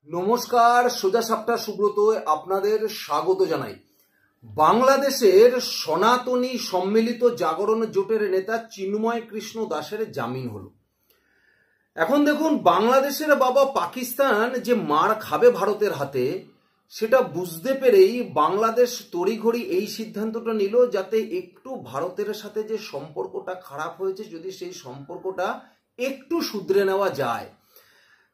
নমস্কার, সোজা সাপটা সুব্রতয় আপনাদের স্বাগত জানাই। বাংলাদেশের সনাতনী সম্মিলিত জাগরণ জোটের নেতা চিন্ময় কৃষ্ণ দাসের জামিন হলো। এখন দেখুন, বাংলাদেশের বাবা পাকিস্তান যে মার খাবে ভারতের হাতে, সেটা বুঝতে পেরেই বাংলাদেশ তড়িঘড়ি এই সিদ্ধান্তটা নিল যাতে একটু ভারতের সাথে যে সম্পর্কটা খারাপ হয়েছে, যদি সেই সম্পর্কটা একটু শুধরে নেওয়া যায়।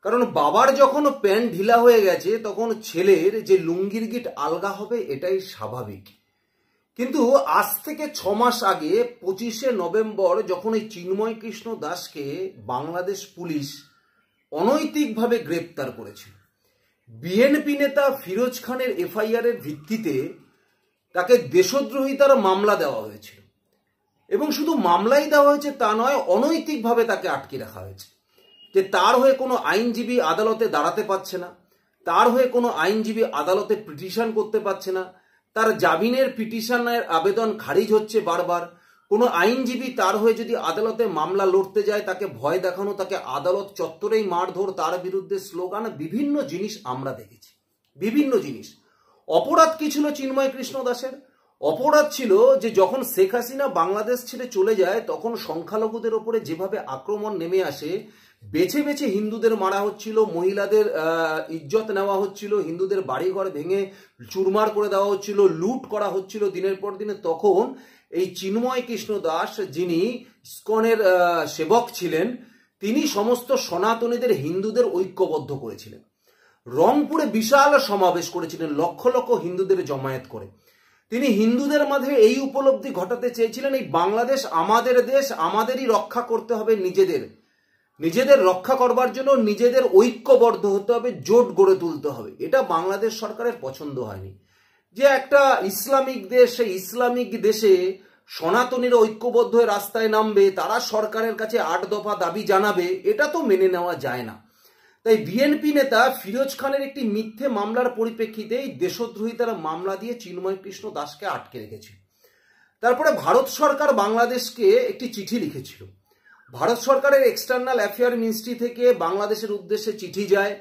কারণ বাবার যখন প্যান্ট ঢিলা হয়ে গেছে, তখন ছেলের যে লুঙ্গির গিট আলগা হবে, এটাই স্বাভাবিক। কিন্তু আজ থেকে 6 মাস আগে 25শে নভেম্বর যখন এই চিন্ময় কৃষ্ণ দাসকে বাংলাদেশ পুলিশ অনৈতিকভাবে গ্রেপ্তার করেছিল, বিএনপি নেতা ফিরোজ খানের এফআইআর এর ভিত্তিতে তাকে দেশদ্রোহিতার মামলা দেওয়া হয়েছিল। এবং শুধু মামলাই দেওয়া হয়েছে তা নয়, অনৈতিকভাবে তাকে আটকে রাখা হয়েছে। যে তার হয়ে কোনো আইনজীবী আদালতে দাঁড়াতে পারছে না, তার হয়ে কোনো আইনজীবী আদালতে পিটিশন করতে পারছে না, তার জামিনের পিটিশনের আবেদন খারিজ হচ্ছে বারবার। কোনো আইনজীবী তার হয়ে যদি আদালতে মামলা লড়তে যায়, তাকে ভয় দেখানো, তাকে আদালত চত্বরেই মারধর, তার বিরুদ্ধে স্লোগান, বিভিন্ন জিনিস আমরা দেখেছি। বিভিন্ন জিনিস। অপরাধ কি ছিল চিন্ময় কৃষ্ণ দাসের? অপরাধ ছিল যে যখন শেখ হাসিনা বাংলাদেশ ছেড়ে চলে যায়, তখন সংখ্যালঘুদের ওপরে যেভাবে আক্রমণ নেমে আসে, বেছে বেছে হিন্দুদের মারা হচ্ছিল, মহিলাদের ইজ্জত নেওয়া হচ্ছিল, হিন্দুদের বাড়িঘর ভেঙে চুরমার করে দেওয়া হচ্ছিল, লুট করা হচ্ছিল দিনের পর দিনে। তখন এই চিন্ময় কৃষ্ণ দাস, যিনি ইসকনের সেবক ছিলেন, তিনি সমস্ত সনাতনীদের, হিন্দুদের ঐক্যবদ্ধ করেছিলেন। রংপুরে বিশাল সমাবেশ করেছিলেন, লক্ষ লক্ষ হিন্দুদের জমায়েত করে। তিনি হিন্দুদের মাঝে এই উপলব্ধি ঘটাতে চেয়েছিলেন, এই বাংলাদেশ আমাদের দেশ, আমাদেরই রক্ষা করতে হবে। নিজেদের রক্ষা করবার জন্য নিজেদের ঐক্যবদ্ধ হতে হবে, জোট গড়ে তুলতে হবে। এটা বাংলাদেশ সরকারের পছন্দ হয়নি যে একটা ইসলামিক দেশ, সেই ইসলামিক দেশে সনাতনীরা ঐক্যবদ্ধ হয়ে রাস্তায় নামবে, তারা সরকারের কাছে 8 দফা দাবি জানাবে, এটা তো মেনে নেওয়া যায় না। তাই বিএনপি নেতা ফিরোজ খানের একটি মিথ্যে মামলার পরিপ্রেক্ষিতে দেশদ্রোহিতার মামলা দিয়ে চিন্ময় কৃষ্ণ দাসকে আটকে রেখেছিল। তারপরে ভারত সরকার বাংলাদেশকে একটি চিঠি লিখেছিল। ভারত সরকারের এক্সটার্নাল অ্যাফেয়ার মিনিস্ট্রি থেকে বাংলাদেশের উদ্দেশ্যে চিঠি যায়,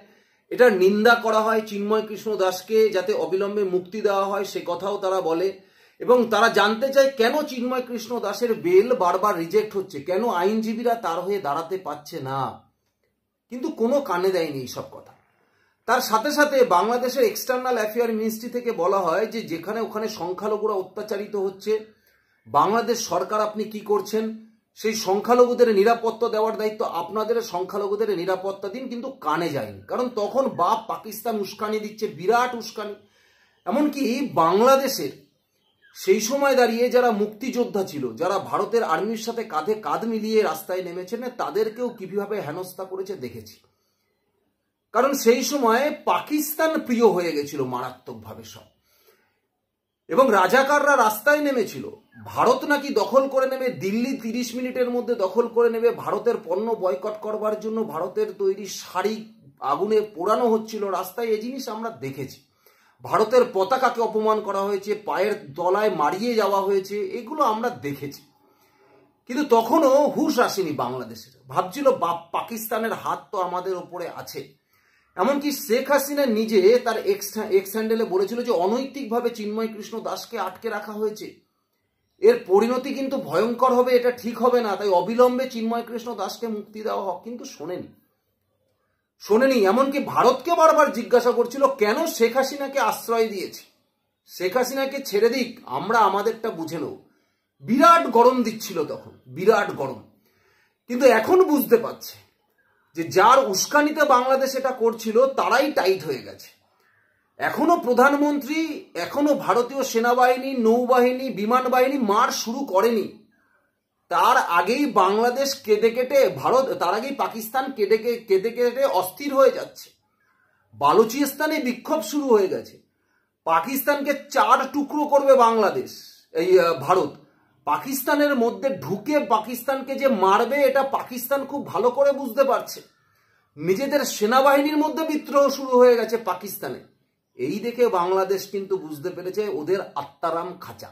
এটা নিন্দা করা হয় চিন্ময় কৃষ্ণ দাসকে যাতে অবিলম্বে মুক্তি দেওয়া হয়, সে কথাও তারা বলে। এবং তারা জানতে চায় কেন চিন্ময় কৃষ্ণ দাসের বেল বারবার রিজেক্ট হচ্ছে, কেন আইনজীবীরা তার হয়ে দাঁড়াতে পারছে না। কিন্তু কোনো কানে দেয়নি এইসব কথা। তার সাথে সাথে বাংলাদেশের এক্সটার্নাল অ্যাফেয়ার মিনিস্ট্রি থেকে বলা হয় যে যেখানে ওখানে সংখ্যালঘুরা অত্যাচারিত হচ্ছে, বাংলাদেশ সরকার আপনি কি করছেন, সেই সংখ্যালঘুদের নিরাপত্তা দেওয়ার দায়িত্ব আপনাদের, সংখ্যালঘুদের নিরাপত্তা দিন। কিন্তু কানে যায়নি, কারণ তখন বাপ পাকিস্তান উস্কানি দিচ্ছে, বিরাট উস্কানি। এমনকি বাংলাদেশের সেই সময় দাঁড়িয়ে যারা মুক্তিযোদ্ধা ছিল, যারা ভারতের আর্মির সাথে কাঁধে কাঁধ মিলিয়ে রাস্তায় নেমেছেন, তাদেরকেও কিভাবে হেনস্থা করেছে দেখেছি। কারণ সেই সময় পাকিস্তান প্রিয় হয়ে গেছিল মারাত্মকভাবে সব। এবং রাজাকাররা রাস্তায় নেমেছিল, ভারত নাকি দখল করে নেবে, দিল্লি 30 মিনিটের মধ্যে দখল করে নেবে, ভারতের পণ্য বয়কট করবার জন্য ভারতের তৈরি শাড়ি আগুনে পোড়ানো হচ্ছিল রাস্তায়। এই জিনিস আমরা দেখেছি। ভারতের পতাকাকে অপমান করা হয়েছে, পায়ের তলায় মারিয়ে যাওয়া হয়েছে, এগুলো আমরা দেখেছি। কিন্তু তখনও হুঁশ আসেনি বাংলাদেশের, ভাবছিল পাকিস্তানের হাত তো আমাদের ওপরে আছে। এমনকি শেখ হাসিনা নিজে তার এক্স হ্যান্ডেলে বলেছিল যে অনৈতিকভাবে চিন্ময় কৃষ্ণ দাসকে আটকে রাখা হয়েছে, এর পরিণতি কিন্তু ভয়ঙ্কর হবে, এটা ঠিক হবে না, তাই অবিলম্বে চিন্ময় কৃষ্ণ দাসকে মুক্তি দেওয়া হোক। কিন্তু শোনেনি। এমনকি ভারতকে বারবার জিজ্ঞাসা করছিল কেন শেখ হাসিনাকে আশ্রয় দিয়েছে, শেখ হাসিনাকে ছেড়ে দিক, আমরা আমাদেরটা বুঝে নেব। বিরাট গরম দিচ্ছিল তখন, বিরাট গরম। কিন্তু এখন বুঝতে পারছে যে যার উস্কানিতে বাংলাদেশ এটা করছিল, তারাই টাইট হয়ে গেছে। এখনো প্রধানমন্ত্রী, এখনো ভারতীয় সেনাবাহিনী, নৌবাহিনী, বিমান বাহিনী মার শুরু করেনি। তার আগেই বাংলাদেশ কেটে কেটে তার আগেই পাকিস্তান কেটে কেটে অস্থির হয়ে যাচ্ছে। বালুচিস্তানে বিক্ষোভ শুরু হয়ে গেছে। পাকিস্তানকে 4 টুকরো করবে বাংলাদেশ, এই ভারত। পাকিস্তানের মধ্যে ঢুকে পাকিস্তানকে যে মারবে, এটা পাকিস্তান খুব ভালো করে বুঝতে পারছে। নিজেদের সেনাবাহিনীর মধ্যে বিদ্রোহ শুরু হয়ে গেছে পাকিস্তানে। এই দেখে বাংলাদেশ কিন্তু বুঝতে পেরেছে ওদের আত্মারাম খাঁচা,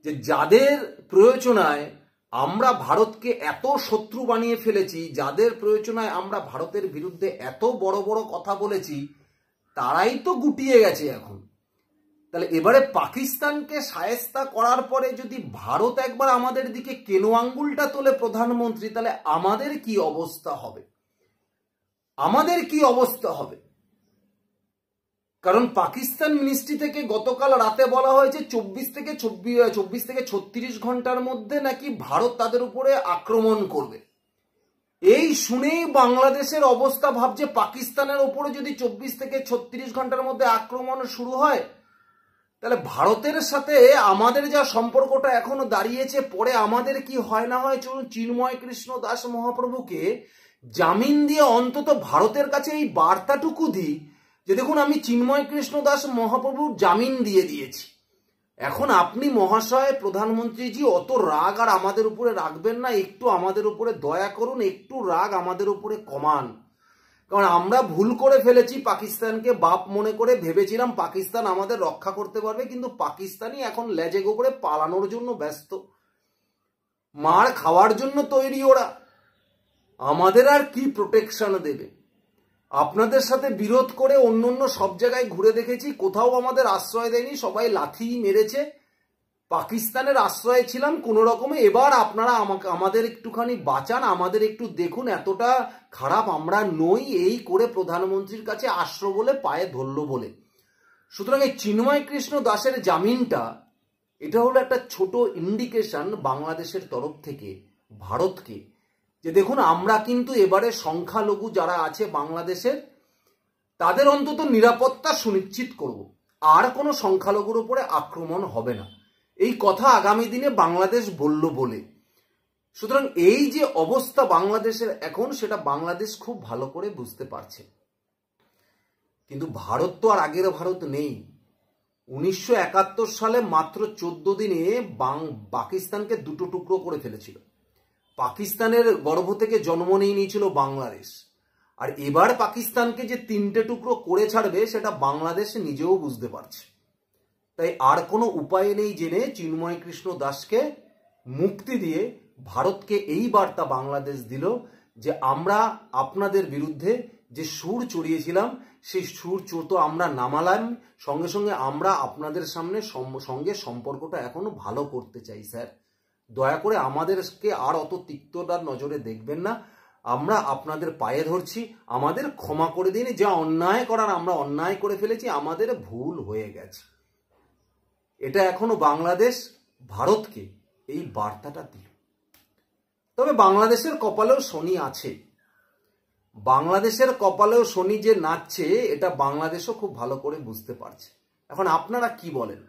যে যাদের প্রয়োজনায় আমরা ভারতকে এত শত্রু বানিয়ে ফেলেছি, যাদের প্রয়োজনায় আমরা ভারতের বিরুদ্ধে এত বড় বড় কথা বলেছি, তারাই তো গুটিয়ে গেছে এখন। তাহলে এবারে পাকিস্তানকে শায়েস্তা করার পরে যদি ভারত একবার আমাদের দিকে কেনো আঙ্গুলটা তোলে প্রধানমন্ত্রী, তাহলে আমাদের কি অবস্থা হবে? আমাদের কি অবস্থা হবে? কারণ পাকিস্তান মিনিস্ট্রি থেকে গতকাল রাতে বলা হয়েছে 24 থেকে 36 ঘন্টার মধ্যে নাকি ভারত তাদের উপরে আক্রমণ করবে। এই শুনেই বাংলাদেশের অবস্থা ভাবছে পাকিস্তানের উপরে যদি 24 থেকে 36 ঘন্টার মধ্যে আক্রমণ শুরু হয়, তাহলে ভারতের সাথে আমাদের যা সম্পর্কটা এখনো দাঁড়িয়েছে, পরে আমাদের কি হয় না হয়। চলুন চিন্ময় কৃষ্ণ দাস মহাপ্রভুকে জামিন দিয়ে অন্তত ভারতের কাছে এই বার্তাটুকু দিই যে দেখুন, আমি চিন্ময় কৃষ্ণ দাস মহাপ্রভুর জামিন দিয়ে দিয়েছি। এখন আপনি মহাশয় প্রধানমন্ত্রীজি অত রাগ আর আমাদের উপরে রাখবেন না, একটু আমাদের উপরে দয়া করুন, একটু রাগ আমাদের উপরে কমান। কারণ আমরা ভুল করে ফেলেছি, পাকিস্তানকে বাপ মনে করে ভেবেছিলাম পাকিস্তান আমাদের রক্ষা করতে পারবে, কিন্তু পাকিস্তানই এখন লেজে গোবরে পালানোর জন্য ব্যস্ত, মার খাওয়ার জন্য তৈরি ওরা। আমাদের আর কি প্রোটেকশন দেবে? আপনাদের সাথে বিরোধ করে অন্য অন্য সব জায়গায় ঘুরে দেখেছি, কোথাও আমাদের আশ্রয় দেয়নি, সবাই লাথি মেরেছে। পাকিস্তানের আশ্রয়ে ছিলাম কোনো রকমে, এবার আপনারা আমাদের একটুখানি বাঁচান, আমাদের একটু দেখুন, এতটা খারাপ আমরা নই, এই করে প্রধানমন্ত্রীর কাছে আসলো বলে পায়ে ধরল বলে। সুতরাং এই চিন্ময় কৃষ্ণ দাসের জামিনটা, এটা হলো একটা ছোট ইন্ডিকেশন বাংলাদেশের তরফ থেকে ভারতকে, যে দেখুন আমরা কিন্তু এবারে সংখ্যালঘু যারা আছে বাংলাদেশের, তাদের অন্তত নিরাপত্তা সুনিশ্চিত করব, আর কোনো সংখ্যালঘুর উপরে আক্রমণ হবে না, এই কথা আগামী দিনে বাংলাদেশ বলল বলে। সুতরাং এই যে অবস্থা বাংলাদেশের এখন, সেটা বাংলাদেশ খুব ভালো করে বুঝতে পারছে। কিন্তু ভারত তো আর আগের ভারত নেই। 1971 সালে মাত্র 14 দিনে পাকিস্তানকে দুটো টুকরো করে ফেলেছিল। পাকিস্তানের গর্ভ থেকে জন্ম নিয়ে নিয়েছিল বাংলাদেশ, আর এবার পাকিস্তানকে যে 3টে টুকরো করে ছাড়বে, সেটা বাংলাদেশ নিজেও বুঝতে পারছে। তাই আর কোনো উপায় নেই জেনে চিন্ময় কৃষ্ণ দাসকে মুক্তি দিয়ে ভারতকে এই বার্তা বাংলাদেশ দিল যে আমরা আপনাদের বিরুদ্ধে যে সুর চড়িয়েছিলাম, সেই সুর তো আমরা নামালাম, সঙ্গে সঙ্গে আমরা আপনাদের সঙ্গে সম্পর্কটা এখনো ভালো করতে চাই। স্যার, দয়া করে আমাদেরকে আর অত তিক্ততার নজরে দেখবেন না, আমরা আপনাদের পায়ে ধরছি, আমাদের ক্ষমা করে দিন, যা অন্যায় করার আমরা অন্যায় করে ফেলেছি, আমাদের ভুল হয়ে গেছে। এটা এখনো বাংলাদেশ ভারতকে এই বার্তাটা দিল। তবে বাংলাদেশের কপালেও শনি আছে, বাংলাদেশের কপালেও শনি যে নাচছে, এটা বাংলাদেশও খুব ভালো করে বুঝতে পারছে। এখন আপনারা কি বলেন?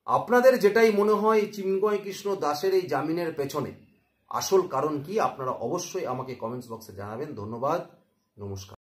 আপনাদের যেটাই মনে হয় চিন্ময় কৃষ্ণ দাসের এই জামিনের পেছনে আসল কারণ কি, আপনারা অবশ্যই আমাকে কমেন্টস বক্সে জানাবেন। ধন্যবাদ, নমস্কার।